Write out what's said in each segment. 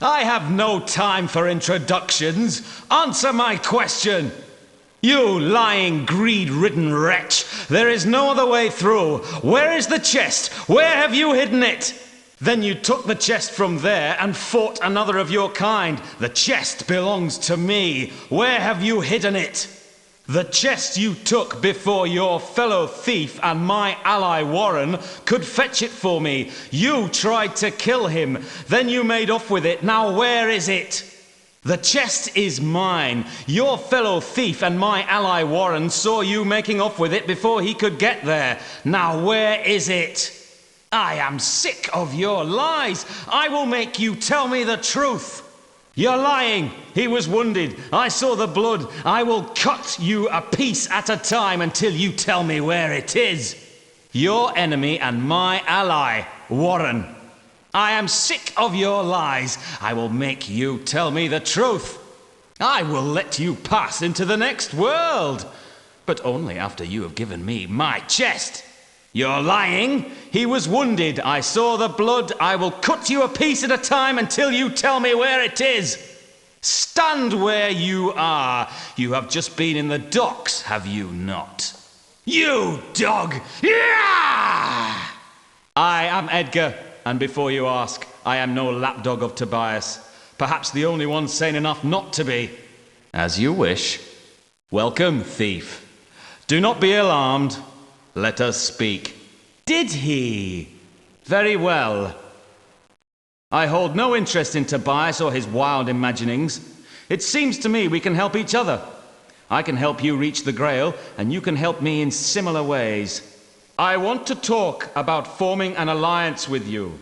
I have no time for introductions. Answer my question. You lying, greed-ridden wretch. There is no other way through. Where is the chest? Where have you hidden it? Then you took the chest from there and fought another of your kind. The chest belongs to me. Where have you hidden it? The chest you took before your fellow thief and my ally Warren could fetch it for me. You tried to kill him. Then you made off with it. Now where is it? The chest is mine. Your fellow thief and my ally Warren saw you making off with it before he could get there. Now where is it? I am sick of your lies. I will make you tell me the truth. You're lying. He was wounded. I saw the blood. I will cut you a piece at a time until you tell me where it is. Your enemy and my ally, Warren. I am sick of your lies. I will make you tell me the truth. I will let you pass into the next world, but only after you have given me my chest. You're lying. He was wounded. I saw the blood. I will cut you a piece at a time until you tell me where it is. Stand where you are. You have just been in the docks, have you not? You dog! Yeah! I am Edgar, and before you ask, I am no lapdog of Tobias. Perhaps the only one sane enough not to be. As you wish. Welcome, thief. Do not be alarmed. Let us speak. Did he? Very well. I hold no interest in Tobias or his wild imaginings. It seems to me we can help each other. I can help you reach the Grail, and you can help me in similar ways. I want to talk about forming an alliance with you.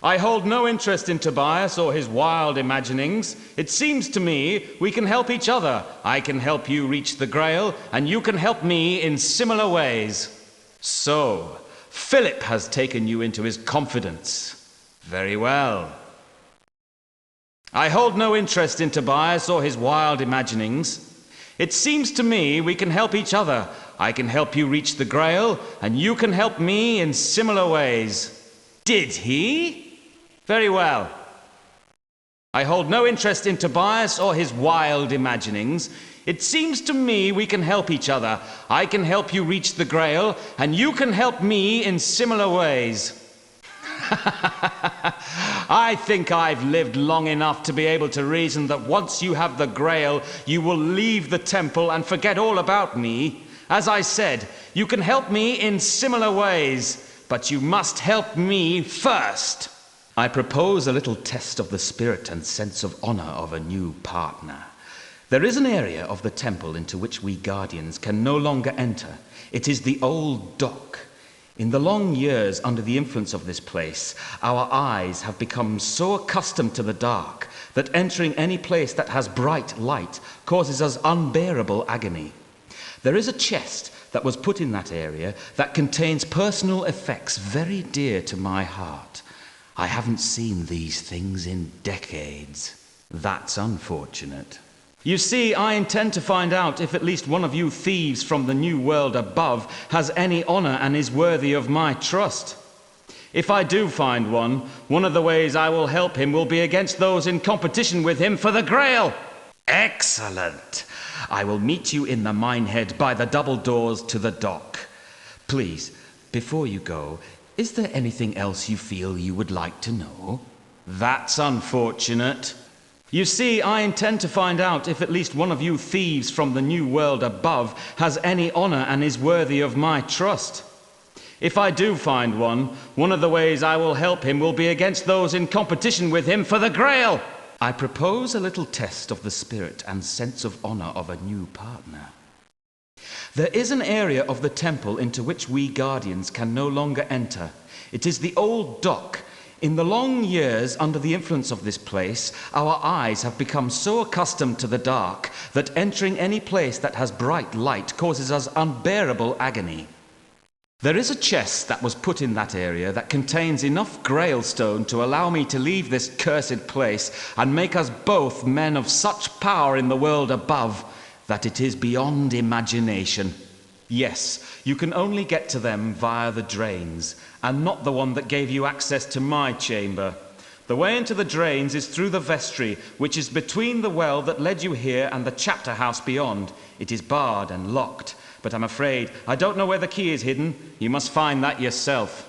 I hold no interest in Tobias or his wild imaginings. It seems to me we can help each other. I can help you reach the Grail, and you can help me in similar ways. So, Philip has taken you into his confidence. Very well. I hold no interest in Tobias or his wild imaginings. It seems to me we can help each other. I can help you reach the Grail, and you can help me in similar ways. Did he? Very well. I hold no interest in Tobias or his wild imaginings. It seems to me we can help each other. I can help you reach the Grail, and you can help me in similar ways. I think I've lived long enough to be able to reason that once you have the Grail, you will leave the temple and forget all about me. As I said, you can help me in similar ways, but you must help me first. I propose a little test of the spirit and sense of honor of a new partner. There is an area of the temple into which we guardians can no longer enter. It is the old dock. In the long years under the influence of this place, our eyes have become so accustomed to the dark that entering any place that has bright light causes us unbearable agony. There is a chest that was put in that area that contains personal effects very dear to my heart. I haven't seen these things in decades. That's unfortunate. You see, I intend to find out if at least one of you thieves from the new world above has any honor and is worthy of my trust. If I do find one of the ways I will help him will be against those in competition with him for the Grail. Excellent. I will meet you in the minehead by the double doors to the dock. Please, before you go, is there anything else you feel you would like to know? That's unfortunate. You see, I intend to find out if at least one of you thieves from the new world above has any honor and is worthy of my trust. If I do find one of the ways I will help him will be against those in competition with him for the Grail. I propose a little test of the spirit and sense of honor of a new partner. There is an area of the temple into which we guardians can no longer enter. It is the old dock. In the long years under the influence of this place, our eyes have become so accustomed to the dark that entering any place that has bright light causes us unbearable agony. There is a chest that was put in that area that contains enough Grailstone to allow me to leave this cursed place and make us both men of such power in the world above that it is beyond imagination. Yes, you can only get to them via the drains, and not the one that gave you access to my chamber. The way into the drains is through the vestry, which is between the well that led you here and the chapter house beyond. It is barred and locked, but I'm afraid I don't know where the key is hidden. You must find that yourself.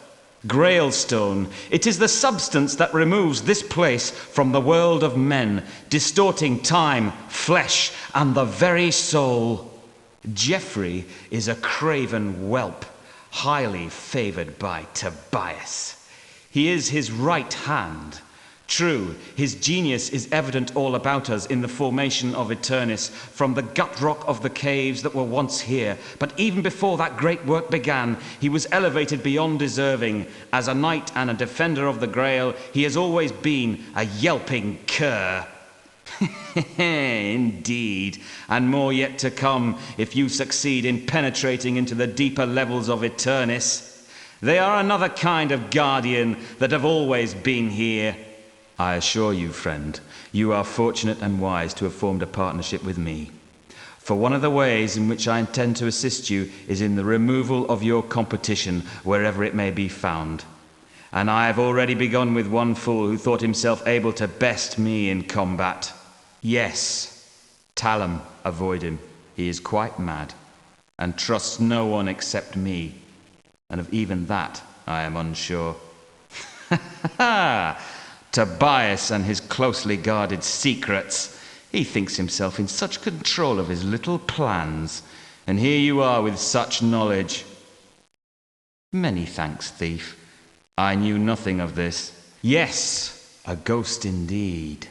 Grailstone. It is the substance that removes this place from the world of men, distorting time, flesh, and the very soul. Geoffrey is a craven whelp, highly favored by Tobias. He is his right hand. True, his genius is evident all about us in the formation of Eternis, from the gut rock of the caves that were once here. But even before that great work began, he was elevated beyond deserving. As a knight and a defender of the Grail, he has always been a yelping cur. Indeed, and more yet to come if you succeed in penetrating into the deeper levels of Eternis. They are another kind of guardian that have always been here. I assure you, friend, you are fortunate and wise to have formed a partnership with me. For one of the ways in which I intend to assist you is in the removal of your competition wherever it may be found. And I have already begun with one fool who thought himself able to best me in combat. Yes, Talum, avoid him. He is quite mad, and trusts no one except me. And of even that I am unsure. Ha ha ha! Tobias and his closely guarded secrets. He thinks himself in such control of his little plans. And here you are with such knowledge. Many thanks, thief. I knew nothing of this. Yes, a ghost indeed.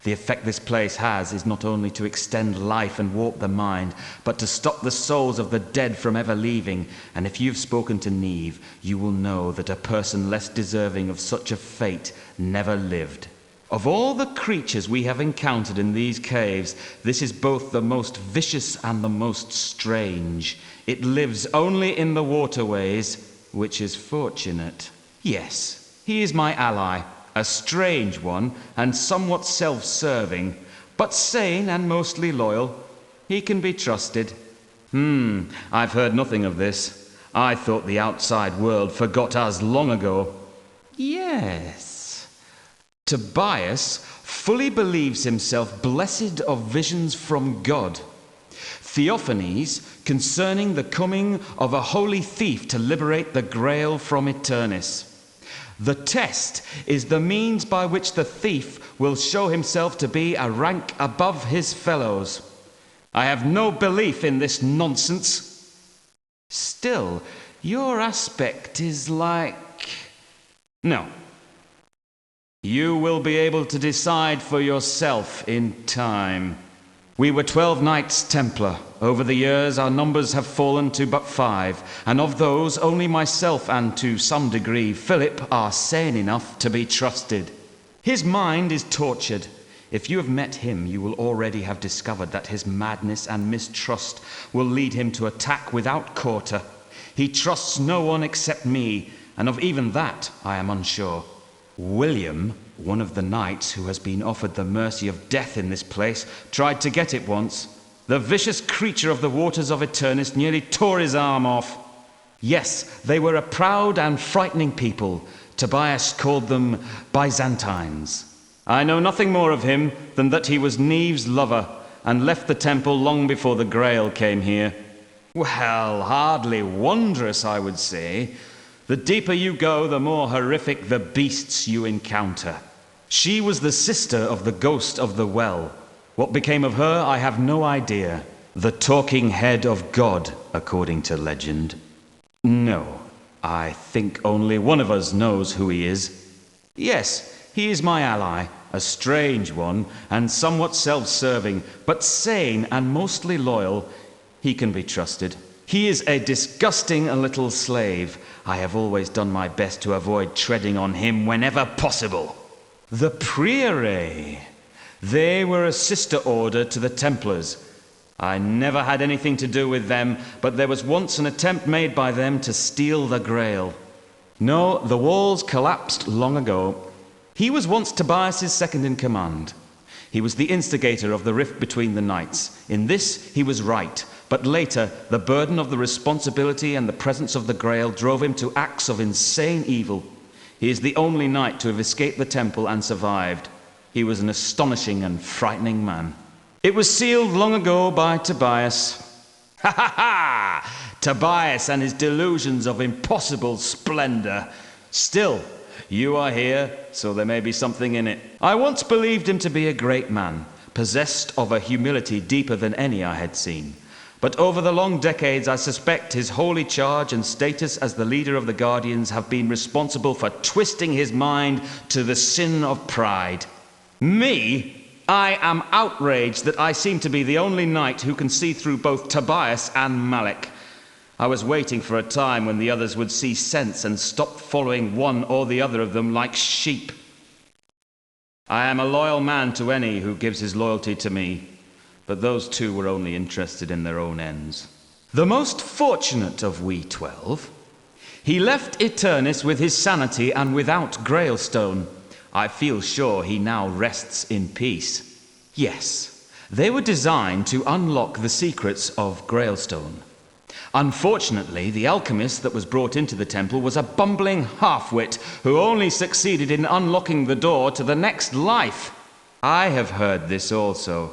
The effect this place has is not only to extend life and warp the mind, but to stop the souls of the dead from ever leaving. And if you've spoken to Neve, you will know that a person less deserving of such a fate never lived. Of all the creatures we have encountered in these caves, this is both the most vicious and the most strange. It lives only in the waterways, which is fortunate. Yes, he is my ally. A strange one, and somewhat self-serving, but sane and mostly loyal. He can be trusted. I've heard nothing of this. I thought the outside world forgot us long ago. Yes. Tobias fully believes himself blessed of visions from God. Theophanies concerning the coming of a holy thief to liberate the Grail from Eternis. The test is the means by which the thief will show himself to be a rank above his fellows. I have no belief in this nonsense. Still, your aspect is like... No. You will be able to decide for yourself in time. We were 12 Knights Templar. Over the years, our numbers have fallen to but 5, and of those, only myself and, to some degree, Philip are sane enough to be trusted. His mind is tortured. If you have met him, you will already have discovered that his madness and mistrust will lead him to attack without quarter. He trusts no one except me, and of even that I am unsure. William, one of the knights who has been offered the mercy of death in this place, tried to get it once. The vicious creature of the waters of Eternis nearly tore his arm off. Yes, they were a proud and frightening people. Tobias called them Byzantines. I know nothing more of him than that he was Neve's lover and left the temple long before the Grail came here. Well, hardly wondrous, I would say. The deeper you go, the more horrific the beasts you encounter. She was the sister of the ghost of the well. What became of her, I have no idea. The talking head of God, according to legend. No, I think only one of us knows who he is. Yes, he is my ally, a strange one, and somewhat self-serving, but sane and mostly loyal. He can be trusted. He is a disgusting little slave. I have always done my best to avoid treading on him whenever possible. The Priere. They were a sister order to the Templars. I never had anything to do with them, but there was once an attempt made by them to steal the Grail. No, the walls collapsed long ago. He was once Tobias's second-in-command. He was the instigator of the rift between the knights. In this, he was right. But later, the burden of the responsibility and the presence of the Grail drove him to acts of insane evil. He is the only knight to have escaped the temple and survived. He was an astonishing and frightening man. It was sealed long ago by Tobias. Ha ha ha! Tobias and his delusions of impossible splendor. Still, you are here, so there may be something in it. I once believed him to be a great man, possessed of a humility deeper than any I had seen. But over the long decades, I suspect his holy charge and status as the leader of the Guardians have been responsible for twisting his mind to the sin of pride. Me? I am outraged that I seem to be the only knight who can see through both Tobias and Malik. I was waiting for a time when the others would see sense and stop following one or the other of them like sheep. I am a loyal man to any who gives his loyalty to me, but those two were only interested in their own ends. The most fortunate of we 12, he left Eternis with his sanity and without Grailstone. I feel sure he now rests in peace. Yes, they were designed to unlock the secrets of Grailstone. Unfortunately, the alchemist that was brought into the temple was a bumbling half-wit who only succeeded in unlocking the door to the next life. I have heard this also,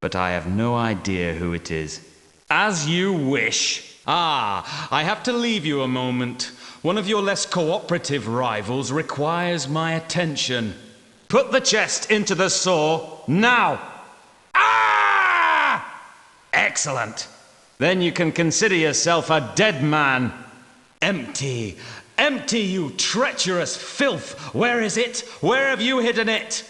but I have no idea who it is. As you wish. I have to leave you a moment. One of your less cooperative rivals requires my attention. Put the chest into the saw now. Excellent. Then you can consider yourself a dead man. Empty. Empty, you treacherous filth. Where is it? Where have you hidden it?